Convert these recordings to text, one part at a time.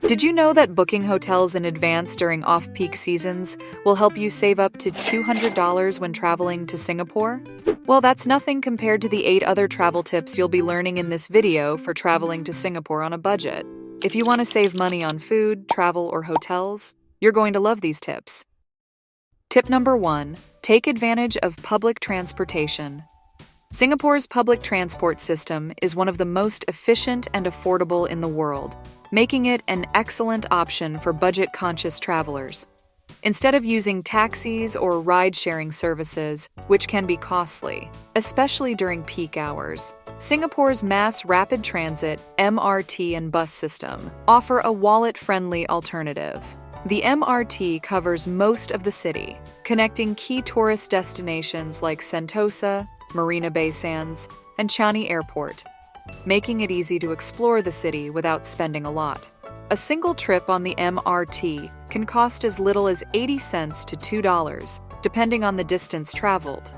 Did you know that booking hotels in advance during off-peak seasons will help you save up to $200 when traveling to Singapore? Well, that's nothing compared to the 8 other travel tips you'll be learning in this video for traveling to Singapore on a budget. If you want to save money on food, travel, or hotels, you're going to love these tips. Tip number 1. Take advantage of public transportation. Singapore's public transport system is one of the most efficient and affordable in the world, making it an excellent option for budget-conscious travelers. Instead of using taxis or ride-sharing services, which can be costly, especially during peak hours, Singapore's mass rapid transit, MRT, and bus system offer a wallet-friendly alternative. The MRT covers most of the city, connecting key tourist destinations like Sentosa, Marina Bay Sands, and Changi Airport, making it easy to explore the city without spending a lot. A single trip on the MRT can cost as little as 80 cents to $2, depending on the distance traveled.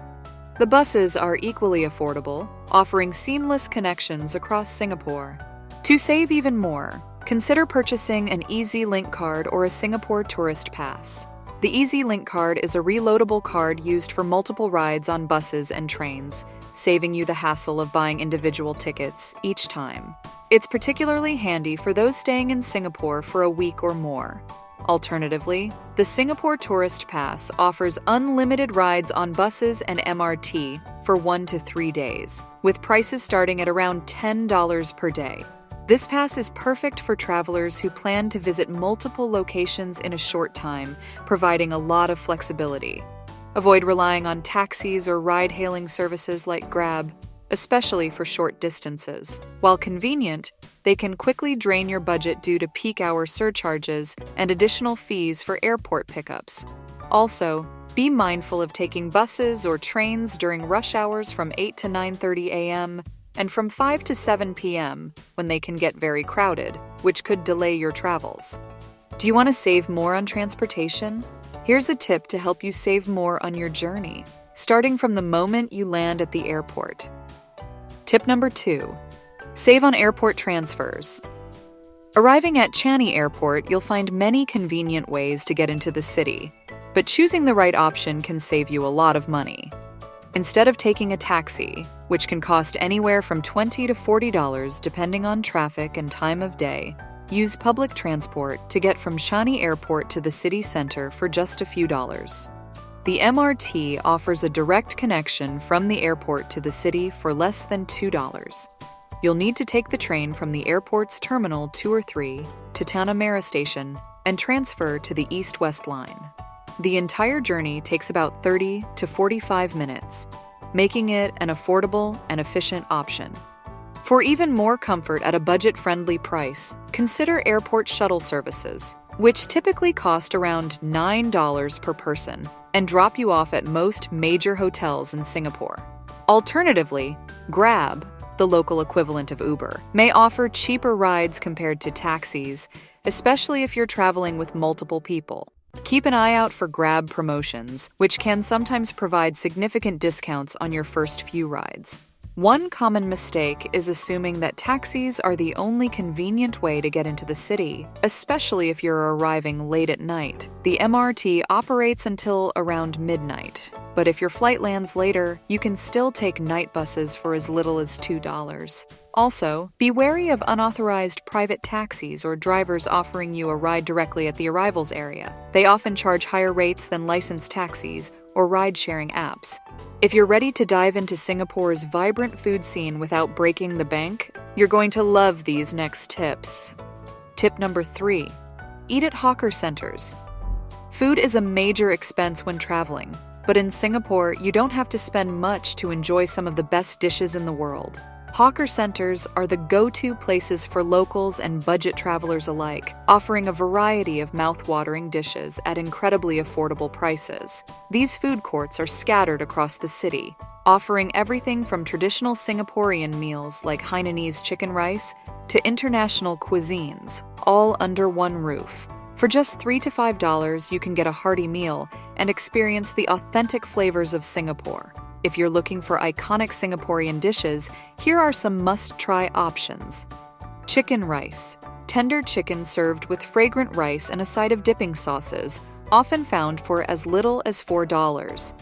The buses are equally affordable, offering seamless connections across Singapore. To save even more, consider purchasing an Easy Link card or a Singapore Tourist Pass. The Easy Link card is a reloadable card used for multiple rides on buses and trains, saving you the hassle of buying individual tickets each time. It's particularly handy for those staying in Singapore for a week or more. Alternatively, the Singapore Tourist Pass offers unlimited rides on buses and MRT for 1 to 3 days, with prices starting at around $10 per day. This pass is perfect for travelers who plan to visit multiple locations in a short time, providing a lot of flexibility. Avoid relying on taxis or ride-hailing services like Grab, especially for short distances. While convenient, they can quickly drain your budget due to peak hour surcharges and additional fees for airport pickups. Also, be mindful of taking buses or trains during rush hours from 8 to 9:30 a.m. and from 5 to 7 p.m. when they can get very crowded, which could delay your travels. Do you want to save more on transportation? Here's a tip to help you save more on your journey, starting from the moment you land at the airport. Tip number 2. Save on airport transfers. Arriving at Changi Airport, you'll find many convenient ways to get into the city, but choosing the right option can save you a lot of money. Instead of taking a taxi, which can cost anywhere from $20 to $40 depending on traffic and time of day, use public transport to get from Changi Airport to the city center for just a few dollars. The MRT offers a direct connection from the airport to the city for less than $2. You'll need to take the train from the airport's Terminal 2 or 3 to Tanah Merah Station and transfer to the East-West line. The entire journey takes about 30 to 45 minutes, making it an affordable and efficient option. For even more comfort at a budget-friendly price, consider airport shuttle services, which typically cost around $9 per person and drop you off at most major hotels in Singapore. Alternatively, Grab, the local equivalent of Uber, may offer cheaper rides compared to taxis, especially if you're traveling with multiple people. Keep an eye out for Grab promotions, which can sometimes provide significant discounts on your first few rides. One common mistake is assuming that taxis are the only convenient way to get into the city, especially if you're arriving late at night. The MRT operates until around midnight, but if your flight lands later, you can still take night buses for as little as $2. Also, be wary of unauthorized private taxis or drivers offering you a ride directly at the arrivals area. They often charge higher rates than licensed taxis or ride-sharing apps. If you're ready to dive into Singapore's vibrant food scene without breaking the bank, you're going to love these next tips. Tip number 3. Eat at hawker centers. Food is a major expense when traveling, but in Singapore, you don't have to spend much to enjoy some of the best dishes in the world. Hawker centers are the go-to places for locals and budget travelers alike, offering a variety of mouth-watering dishes at incredibly affordable prices. These food courts are scattered across the city, offering everything from traditional Singaporean meals like Hainanese chicken rice to international cuisines, all under one roof. For just $3 to $5, you can get a hearty meal and experience the authentic flavors of Singapore. If you're looking for iconic Singaporean dishes, here are some must-try options. Chicken rice. tender chicken served with fragrant rice and a side of dipping sauces, often found for as little as $4.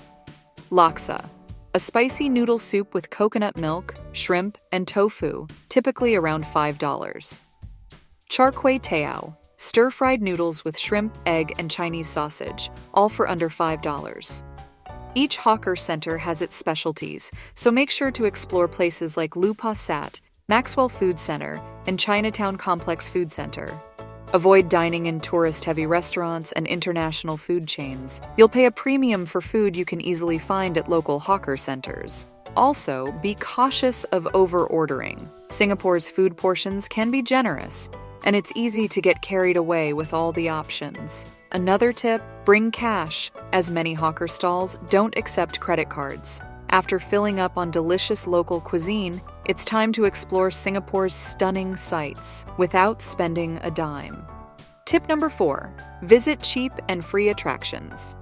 Laksa, a spicy noodle soup with coconut milk, shrimp, and tofu, typically around $5. Char kway teow, stir-fried noodles with shrimp, egg, and Chinese sausage, all for under $5. Each hawker center has its specialties, so make sure to explore places like Lu Pa Sat, Maxwell Food Center, and Chinatown Complex Food Center. Avoid dining in tourist-heavy restaurants and international food chains. You'll pay a premium for food you can easily find at local hawker centers. Also, be cautious of over-ordering. Singapore's food portions can be generous, and it's easy to get carried away with all the options. Another tip, bring cash, as many hawker stalls don't accept credit cards. After filling up on delicious local cuisine, it's time to explore Singapore's stunning sights without spending a dime. Tip number 4, visit cheap and free attractions.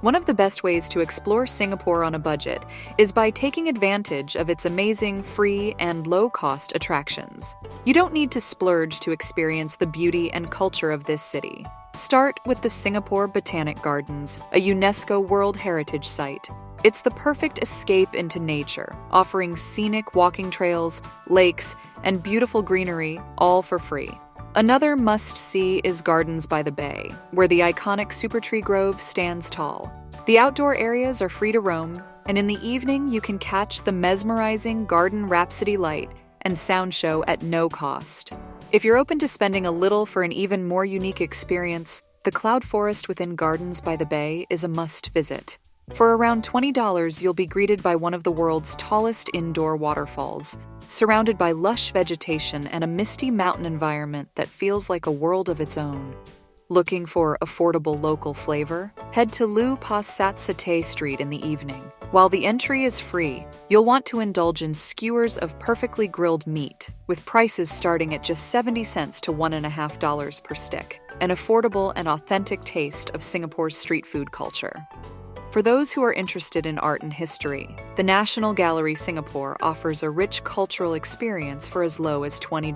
One of the best ways to explore Singapore on a budget is by taking advantage of its amazing free and low-cost attractions. You don't need to splurge to experience the beauty and culture of this city. Start with the Singapore Botanic Gardens, a UNESCO World Heritage Site. It's the perfect escape into nature, offering scenic walking trails, lakes, and beautiful greenery, all for free. Another must-see is Gardens by the Bay, where the iconic Supertree Grove stands tall. The outdoor areas are free to roam, and in the evening you can catch the mesmerizing Garden Rhapsody light and sound show at no cost. If you're open to spending a little for an even more unique experience, the cloud forest within Gardens by the Bay is a must-visit. For around $20, you'll be greeted by one of the world's tallest indoor waterfalls, surrounded by lush vegetation and a misty mountain environment that feels like a world of its own. Looking for affordable local flavor? Head to Lu Pa Sat Satay Street in the evening. While the entry is free, you'll want to indulge in skewers of perfectly grilled meat, with prices starting at just 70 cents to $1.50 per stick, an affordable and authentic taste of Singapore's street food culture. For those who are interested in art and history, the National Gallery Singapore offers a rich cultural experience for as low as $20,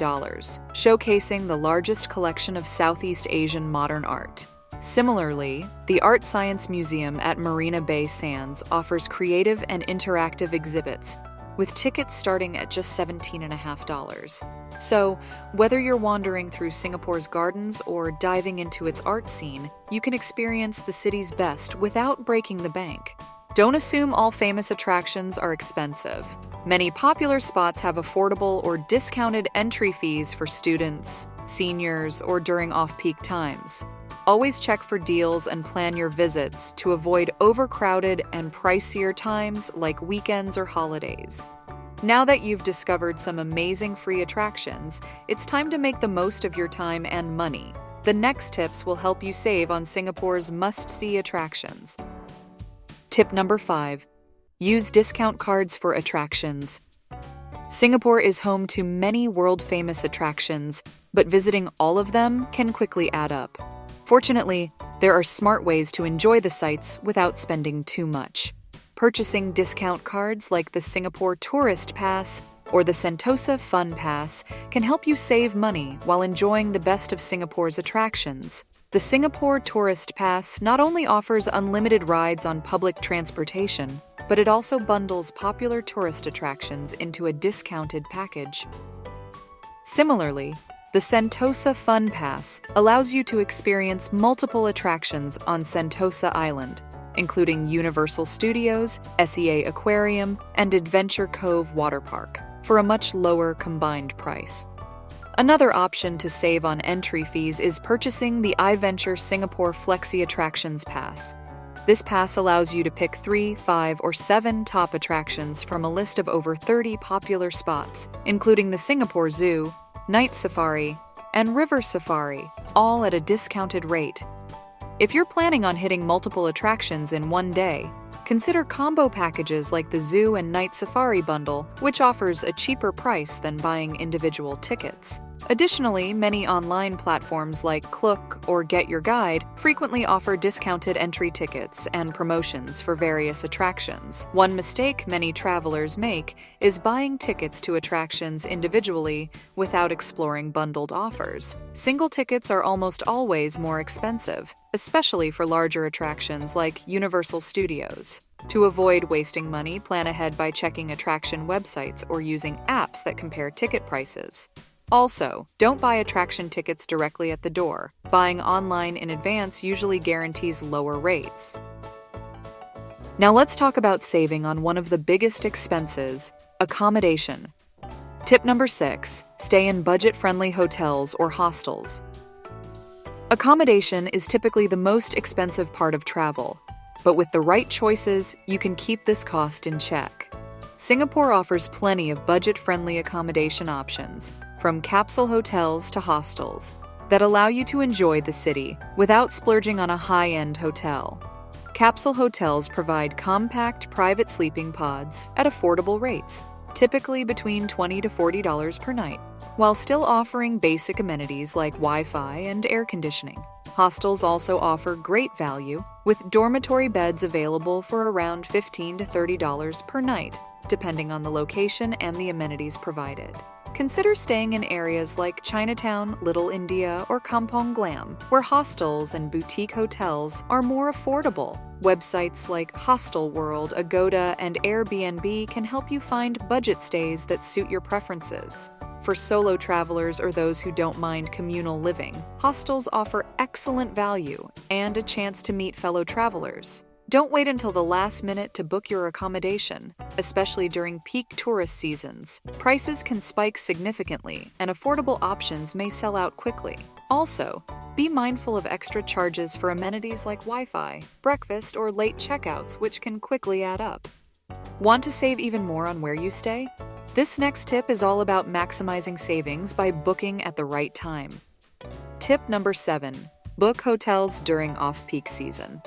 showcasing the largest collection of Southeast Asian modern art. Similarly, the Art Science Museum at Marina Bay Sands offers creative and interactive exhibits, with tickets starting at just $17.50. So, whether you're wandering through Singapore's gardens or diving into its art scene, you can experience the city's best without breaking the bank. Don't assume all famous attractions are expensive. Many popular spots have affordable or discounted entry fees for students, seniors, or during off-peak times. Always check for deals and plan your visits to avoid overcrowded and pricier times like weekends or holidays. Now that you've discovered some amazing free attractions, it's time to make the most of your time and money. The next tips will help you save on Singapore's must-see attractions. Tip number 5. Use discount cards for attractions. Singapore is home to many world-famous attractions, but visiting all of them can quickly add up. Fortunately, there are smart ways to enjoy the sights without spending too much. Purchasing discount cards like the Singapore Tourist Pass or the Sentosa Fun Pass can help you save money while enjoying the best of Singapore's attractions. The Singapore Tourist Pass not only offers unlimited rides on public transportation, but it also bundles popular tourist attractions into a discounted package. Similarly, the Sentosa Fun Pass allows you to experience multiple attractions on Sentosa Island, including Universal Studios, SEA Aquarium, and Adventure Cove Water Park, for a much lower combined price. Another option to save on entry fees is purchasing the iVenture Singapore Flexi Attractions Pass. This pass allows you to pick 3, 5, or 7 top attractions from a list of over 30 popular spots, including the Singapore Zoo, Night Safari, and River Safari, all at a discounted rate. If you're planning on hitting multiple attractions in one day, consider combo packages like the Zoo and Night Safari bundle, which offers a cheaper price than buying individual tickets. Additionally, many online platforms like Klook or Get Your Guide frequently offer discounted entry tickets and promotions for various attractions. One mistake many travelers make is buying tickets to attractions individually without exploring bundled offers. Single tickets are almost always more expensive, especially for larger attractions like Universal Studios. To avoid wasting money, plan ahead by checking attraction websites or using apps that compare ticket prices. Also, don't buy attraction tickets directly at the door. Buying online in advance usually guarantees lower rates. Now let's talk about saving on one of the biggest expenses, accommodation. Tip number 6, stay in budget-friendly hotels or hostels. Accommodation is typically the most expensive part of travel, but with the right choices, you can keep this cost in check. Singapore offers plenty of budget-friendly accommodation options, from capsule hotels to hostels, that allow you to enjoy the city without splurging on a high-end hotel. Capsule hotels provide compact private sleeping pods at affordable rates, typically between $20 to $40 per night, while still offering basic amenities like Wi-Fi and air conditioning. Hostels also offer great value, with dormitory beds available for around $15 to $30 per night, depending on the location and the amenities provided. Consider staying in areas like Chinatown, Little India, or Kampong Glam, where hostels and boutique hotels are more affordable. Websites like Hostel World, Agoda, and Airbnb can help you find budget stays that suit your preferences. For solo travelers or those who don't mind communal living, hostels offer excellent value and a chance to meet fellow travelers. Don't wait until the last minute to book your accommodation, especially during peak tourist seasons. Prices can spike significantly, and affordable options may sell out quickly. Also, be mindful of extra charges for amenities like Wi-Fi, breakfast, or late checkouts, which can quickly add up. Want to save even more on where you stay? This next tip is all about maximizing savings by booking at the right time. Tip number 7, book hotels during off-peak season.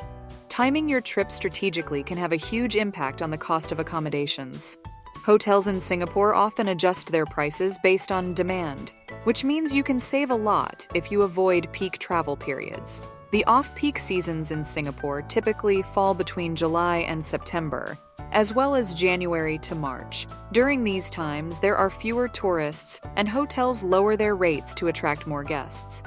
Timing your trip strategically can have a huge impact on the cost of accommodations. Hotels in Singapore often adjust their prices based on demand, which means you can save a lot if you avoid peak travel periods. The off-peak seasons in Singapore typically fall between July and September, as well as January to March. During these times, there are fewer tourists, and hotels lower their rates to attract more guests.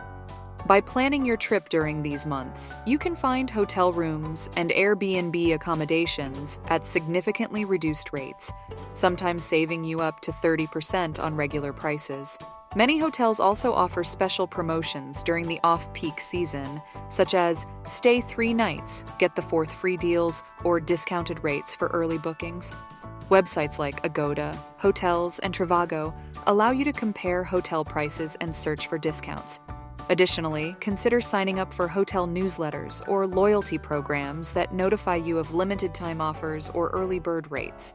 By planning your trip during these months, you can find hotel rooms and Airbnb accommodations at significantly reduced rates, sometimes saving you up to 30% on regular prices. Many hotels also offer special promotions during the off-peak season, such as stay 3 nights, get the 4th free deals, or discounted rates for early bookings. Websites like Agoda, Hotels, and Trivago allow you to compare hotel prices and search for discounts. Additionally, consider signing up for hotel newsletters or loyalty programs that notify you of limited-time offers or early bird rates.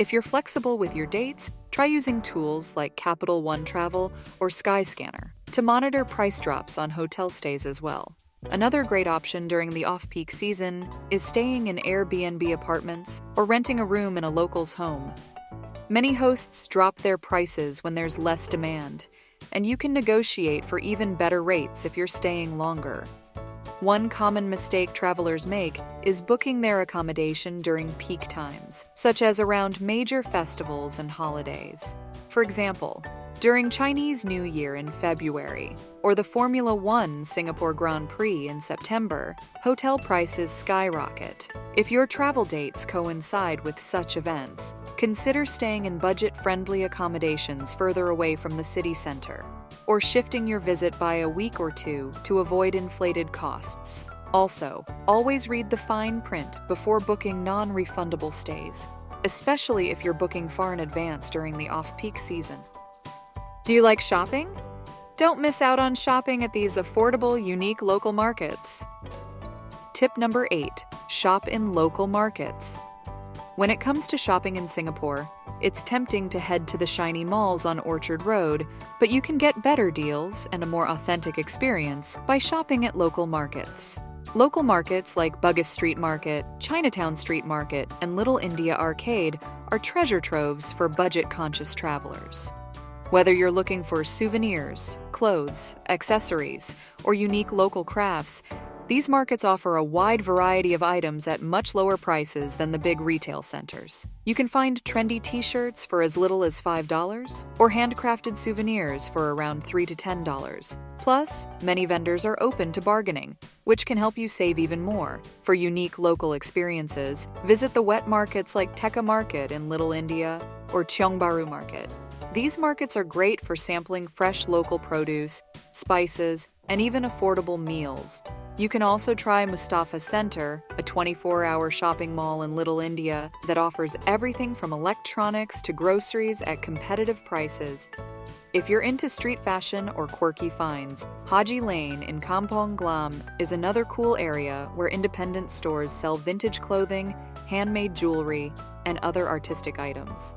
If you're flexible with your dates, try using tools like Capital One Travel or Skyscanner to monitor price drops on hotel stays as well. Another great option during the off-peak season is staying in Airbnb apartments or renting a room in a local's home. Many hosts drop their prices when there's less demand, and you can negotiate for even better rates if you're staying longer. One common mistake travelers make is booking their accommodation during peak times, such as around major festivals and holidays. For example, during Chinese New Year in February, or the Formula One Singapore Grand Prix in September, hotel prices skyrocket. If your travel dates coincide with such events, consider staying in budget-friendly accommodations further away from the city center, or shifting your visit by a week or two to avoid inflated costs. Also, always read the fine print before booking non-refundable stays, especially if you're booking far in advance during the off-peak season. Do you like shopping? Don't miss out on shopping at these affordable, unique local markets. Tip number 8, shop in local markets. When it comes to shopping in Singapore, it's tempting to head to the shiny malls on Orchard Road, but you can get better deals and a more authentic experience by shopping at local markets. Local markets like Bugis Street Market, Chinatown Street Market, and Little India Arcade are treasure troves for budget-conscious travelers. Whether you're looking for souvenirs, clothes, accessories, or unique local crafts, these markets offer a wide variety of items at much lower prices than the big retail centers. You can find trendy t-shirts for as little as $5 or handcrafted souvenirs for around $3 to $10. Plus, many vendors are open to bargaining, which can help you save even more. For unique local experiences, visit the wet markets like Tekka Market in Little India or Cheongbaru Market. These markets are great for sampling fresh local produce, spices, and even affordable meals. You can also try Mustafa Center, a 24-hour shopping mall in Little India that offers everything from electronics to groceries at competitive prices. If you're into street fashion or quirky finds, Haji Lane in Kampong Glam is another cool area where independent stores sell vintage clothing, handmade jewelry, and other artistic items.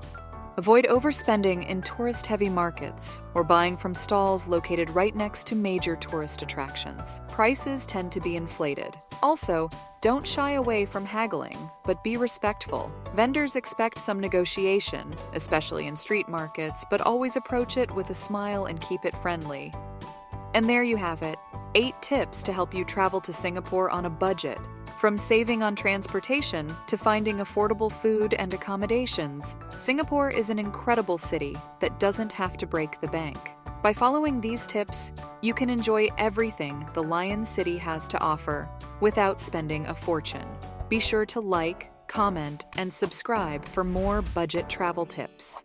Avoid overspending in tourist-heavy markets or buying from stalls located right next to major tourist attractions. Prices tend to be inflated. Also, don't shy away from haggling, but be respectful. Vendors expect some negotiation, especially in street markets, but always approach it with a smile and keep it friendly. And there you have it, 8 tips to help you travel to Singapore on a budget. From saving on transportation to finding affordable food and accommodations, Singapore is an incredible city that doesn't have to break the bank. By following these tips, you can enjoy everything the Lion City has to offer without spending a fortune. Be sure to like, comment, and subscribe for more budget travel tips.